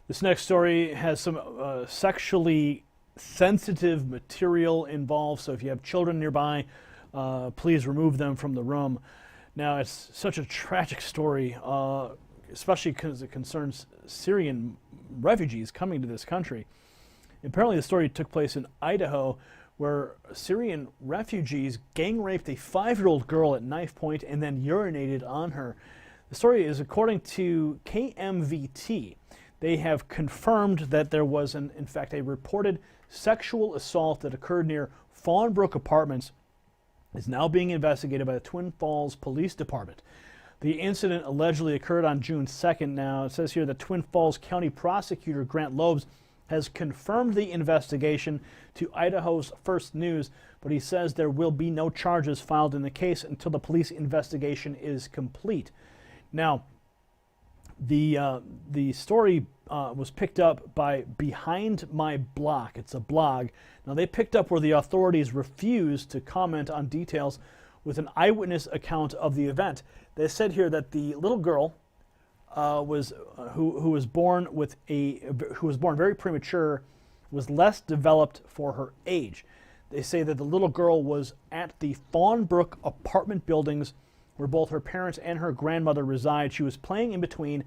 This next story has some sexually sensitive material involved, so if you have children nearby, please remove them from the room. Now, it's such a tragic story, especially because it concerns Syrian refugees coming to this country. Apparently, the story took place in Idaho, where Syrian refugees gang raped a 5-year-old girl at knife point and then urinated on her. The story is according to KMVT. They have confirmed that there was, in fact, a reported sexual assault that occurred near Fawnbrook Apartments. Is now being investigated by the Twin Falls Police Department. The incident allegedly occurred on June 2nd. Now, it says here that Twin Falls County Prosecutor Grant Lobes has confirmed the investigation to Idaho's First News, but he says there will be no charges filed in the case until the police investigation is complete. Now, the story was picked up by Behind My Block. It's a blog. Now, they picked up where the authorities refused to comment on details with an eyewitness account of the event. They said here that the little girl who was born very premature, was less developed for her age. They say that the little girl was at the Fawnbrook apartment buildings where both her parents and her grandmother reside. She was playing in between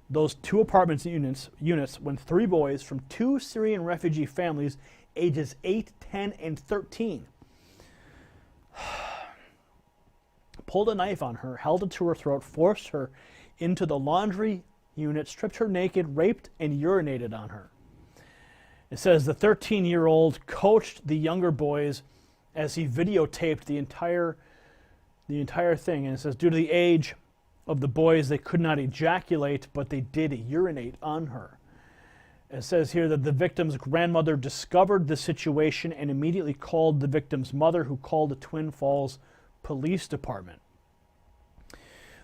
those two apartment units when 3 boys from 2 Syrian refugee families, ages 8, 10, and 13, pulled a knife on her, held it to her throat, forced her into the laundry unit, stripped her naked, raped, and urinated on her. It says the 13-year-old coached the younger boys as he videotaped the entire thing. And it says due to the age of the boys, they could not ejaculate, but they did urinate on her. It says here that the victim's grandmother discovered the situation and immediately called the victim's mother, who called the Twin Falls Police Department.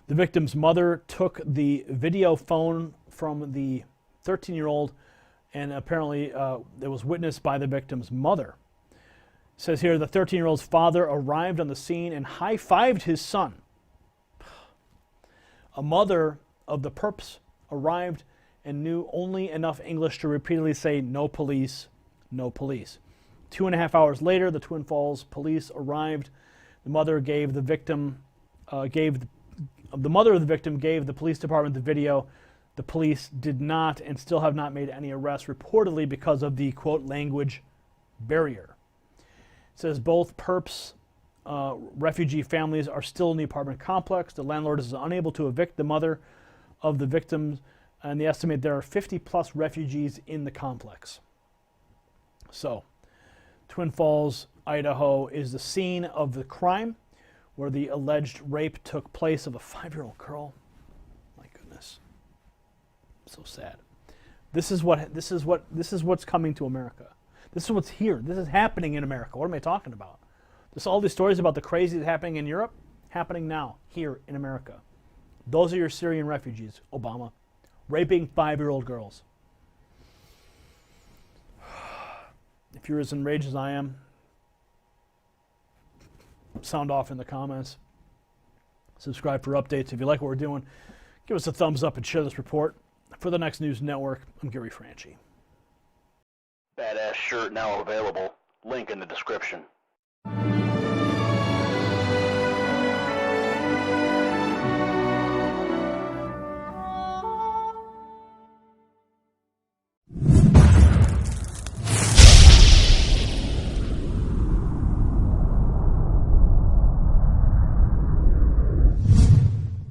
The victim's mother took the video phone from the 13-year-old, and apparently it was witnessed by the victim's mother. It says here the 13-year-old's father arrived on the scene and high-fived his son. A mother of the perps arrived and knew only enough English to repeatedly say, "No police, no police." 2.5 hours later, the Twin Falls police arrived. The mother gave the victim, the mother of the victim gave the police department the video. The police did not and still have not made any arrests, reportedly because of the, quote, language barrier. It says both perps refugee families are still in the apartment complex. The landlord is unable to evict the mother of the victims, and they estimate there are 50+ refugees in the complex. So, Twin Falls, Idaho is the scene of the crime where the alleged rape took place of a 5-year-old girl. My goodness. So sad. This is what's coming to America. This is what's here. This is happening in America. What am I talking about? All these stories about the crazy that's happening in Europe, happening now, here in America. Those are your Syrian refugees, Obama. Raping 5-year-old girls. If you're as enraged as I am, sound off in the comments. Subscribe for updates. If you like what we're doing, give us a thumbs up and share this report. For the Next News Network, I'm Gary Franchi. Badass shirt now available. Link in the description.